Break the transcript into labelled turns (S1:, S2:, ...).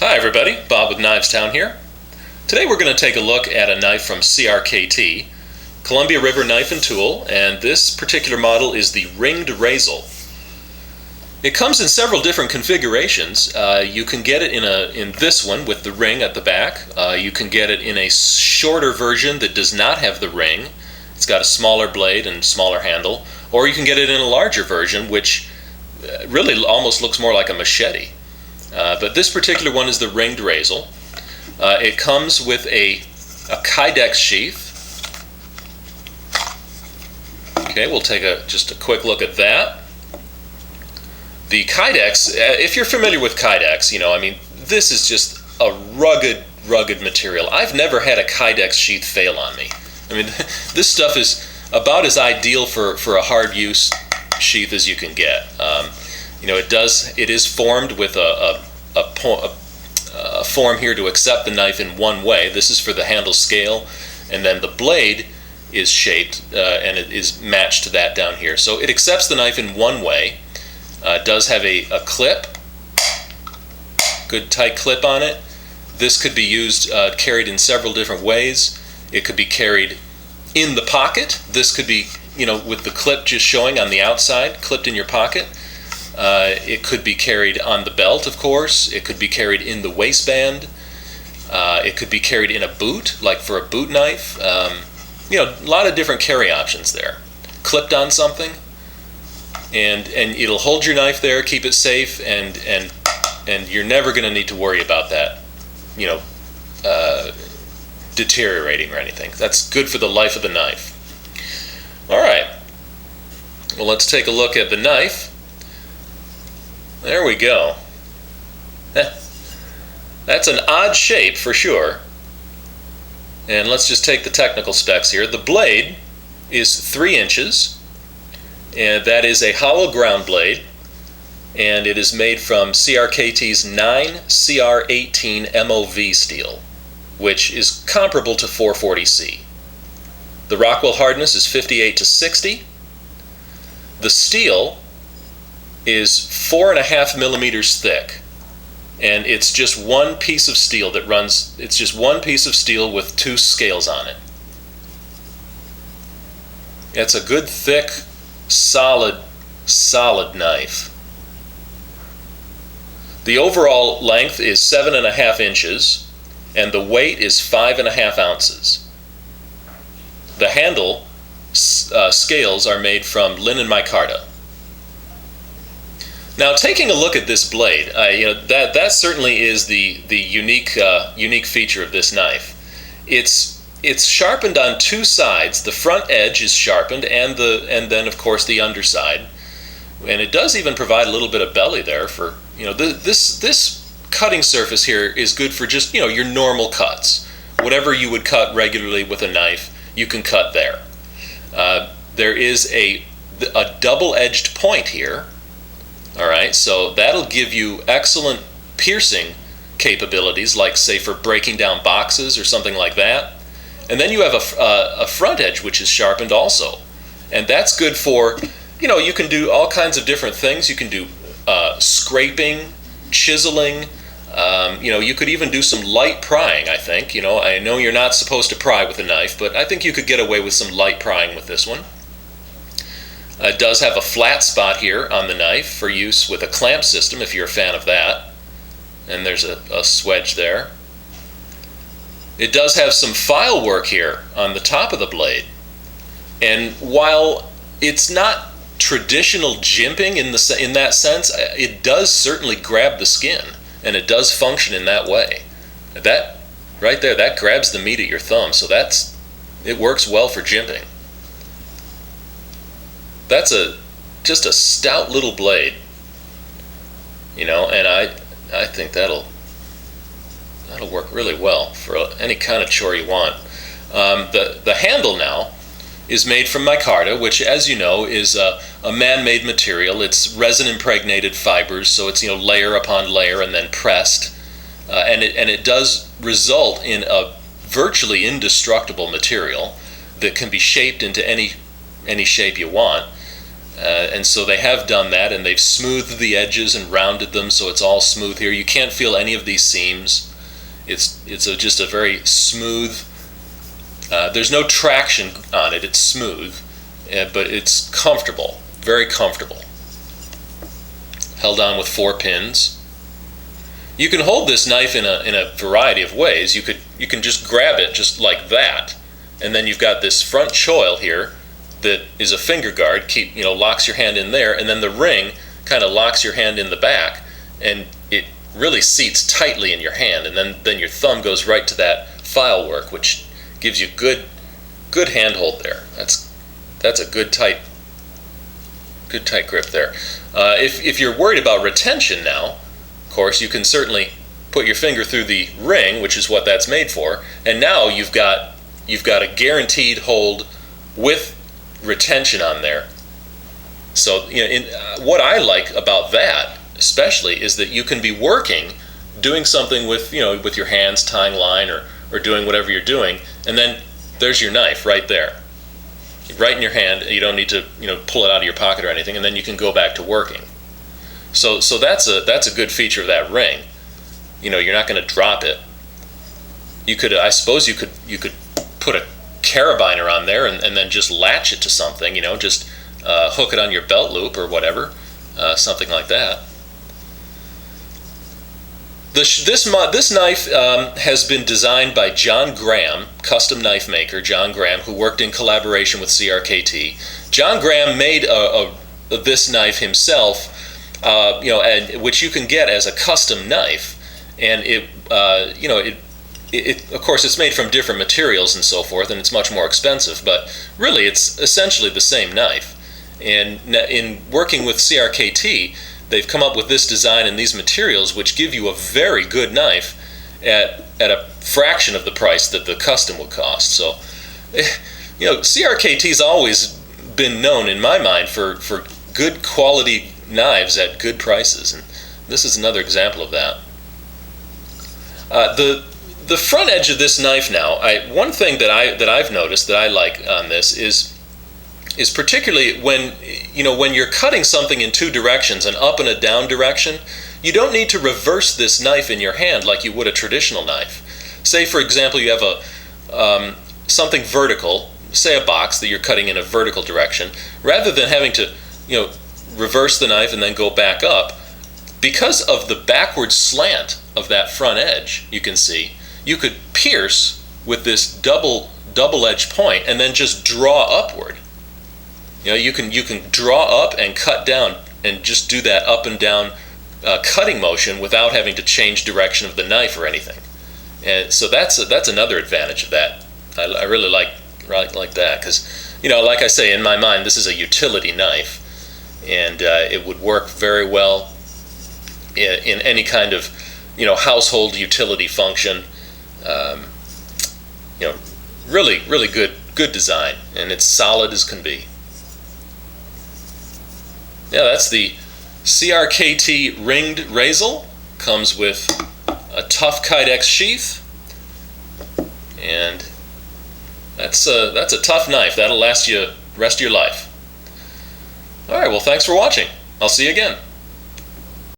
S1: Hi everybody, Bob with Knives Town here. Today we're going to take a look at a knife from CRKT, Columbia River Knife and Tool, and this particular model is the ringed Razel. It comes in several different configurations. You can get it in this one with the ring at the back. You can get it in a shorter version that does not have the ring. It's got a smaller blade and smaller handle. Or you can get it in a larger version, which really almost looks more like a machete. But this particular one is the ringed Razel. It comes with a Kydex sheath. Okay, we'll take just a quick look at that. The Kydex, if you're familiar with Kydex, this is just a rugged material. I've never had a Kydex sheath fail on me. This stuff is about as ideal for a hard use sheath as you can get. It is formed with a form here to accept the knife in one way. This is for the handle scale, and then the blade is shaped and it is matched to that down here. So it accepts the knife in one way. It does have a clip, good tight clip on it. This could be used, carried in several different ways. It could be carried in the pocket. This could be, with the clip just showing on the outside, clipped in your pocket. It could be carried on the belt, of course. It could be carried in the waistband. It could be carried in a boot, like for a boot knife. A lot of different carry options there. Clipped on something, and it'll hold your knife there, keep it safe, and you're never going to need to worry about that, deteriorating or anything. That's good for the life of the knife. All right. Well, let's take a look at the knife. There we go. That's an odd shape for sure. And let's just take the technical specs here. The blade is 3 inches, and that is a hollow ground blade, and it is made from CRKT's 9 CR18 MOV steel, which is comparable to 440C. The Rockwell hardness is 58 to 60. The steel is 4.5 millimeters thick, and it's just one piece of steel that runs. It's just one piece of steel with 2 scales on it. It's a good, thick, solid knife. The overall length is 7.5 inches, and the weight is 5.5 ounces. The handle scales are made from linen micarta. Now, taking a look at this blade, that certainly is the unique feature of this knife. It's sharpened on 2 sides. The front edge is sharpened, and then of course the underside, and it does even provide a little bit of belly there for this cutting surface here is good for just your normal cuts. Whatever you would cut regularly with a knife, you can cut there. There is a double-edged point here. All right, so that'll give you excellent piercing capabilities, like say for breaking down boxes or something like that. And then you have a front edge which is sharpened also, and that's good for you can do all kinds of different things. You can do scraping, chiseling. You could even do some light prying. I think I know you're not supposed to pry with a knife, but I think you could get away with some light prying with this one. It does have a flat spot here on the knife for use with a clamp system if you're a fan of that. And there's a swedge there. It does have some file work here on the top of the blade. And while it's not traditional jimping in that sense, it does certainly grab the skin, and it does function in that way. That right there, that grabs the meat at your thumb, so it works well for jimping. That's just a stout little blade, and I think that'll work really well for any kind of chore you want. The handle now is made from micarta, which, as you know, is a man-made material. It's resin-impregnated fibers, so it's layer upon layer and then pressed, and it does result in a virtually indestructible material that can be shaped into any shape you want. And so they have done that, and they've smoothed the edges and rounded them so it's all smooth here. You can't feel any of these seams. It's just a very smooth, there's no traction on it, it's smooth, but it's comfortable, very comfortable. Held on with 4 pins. You can hold this knife in a variety of ways. You can just grab it just like that, and then you've got this front choil here that is a finger guard, locks your hand in there, and then the ring kind of locks your hand in the back, and it really seats tightly in your hand, and then your thumb goes right to that file work, which gives you good handhold there. That's a good tight grip there. If you're worried about retention now, of course, you can certainly put your finger through the ring, which is what that's made for, and now you've got a guaranteed hold with retention on there. So what I like about that especially is that you can be working, doing something with your hands, tying line or doing whatever you're doing, and then there's your knife right there, right in your hand. You don't need to pull it out of your pocket or anything, and then you can go back to working. So that's a good feature of that ring. You're not going to drop it. I suppose you could put a carabiner on there and then just latch it to something, just hook it on your belt loop or whatever, something like that. This knife has been designed by John Graham, custom knife maker John Graham, who worked in collaboration with CRKT. John Graham made this knife himself, and which you can get as a custom knife, and it of course it's made from different materials and so forth, and it's much more expensive, but really it's essentially the same knife. And in working with CRKT, they've come up with this design and these materials which give you a very good knife at a fraction of the price that the custom would cost. So CRKT's always been known in my mind for good quality knives at good prices, and this is another example of that. The front edge of this knife now, one thing that I've noticed that I like on this is particularly when you're cutting something in 2 directions, an up and a down direction, you don't need to reverse this knife in your hand like you would a traditional knife. Say, for example, you have something vertical, say a box that you're cutting in a vertical direction, rather than having to reverse the knife and then go back up, because of the backward slant of that front edge, you can see, you could pierce with this double edge point and then just draw upward. You can draw up and cut down and just do that up and down cutting motion without having to change direction of the knife or anything. And so that's another advantage of that. I really like that, because like I say, in my mind, this is a utility knife, and it would work very well in any kind of household utility function. Really good design, and it's solid as can be. Yeah, that's the CRKT ringed Razel. Comes with a tough Kydex sheath, and that's a tough knife. That'll last you the rest of your life. All right, well, thanks for watching. I'll see you again.